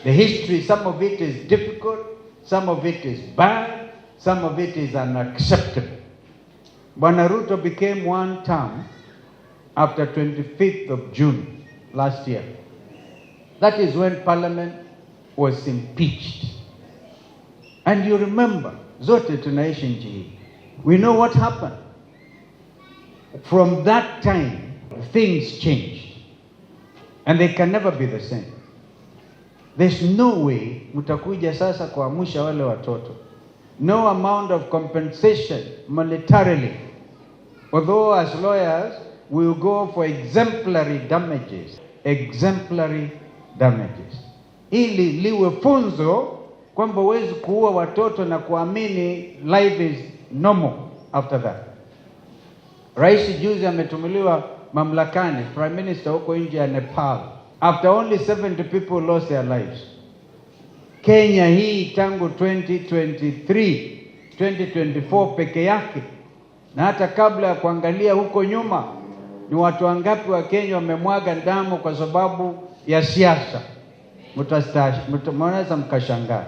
The history, some of it is difficult, some of it is bad, some of it is unacceptable. Bwana Ruto became one term after 25th of June last year. That is when Parliament was impeached. And you remember, zote tunaishi nchi hii. We know what happened. From that time, things changed. And they can never be the same. There's no way mutakuja sasa kuamsha wale watoto. No amount of compensation monetarily. Although as lawyers, we will go for exemplary damages. Exemplary damages. Ili liwe funzo kwamba huwezi kuua watoto na kuamini life is normal after that. Rais juzi ametumiliwa mamlakani, Prime Minister huko nje ya Nepal. After only 70 people lost their lives. Kenya hii tangu 2024 peke yake. Na hata kabla ya kuangalia huko nyuma, ni watu wangapi wa Kenya wamemwaga damu kwa sababu ya siasa. Mnaweza mkashangaa.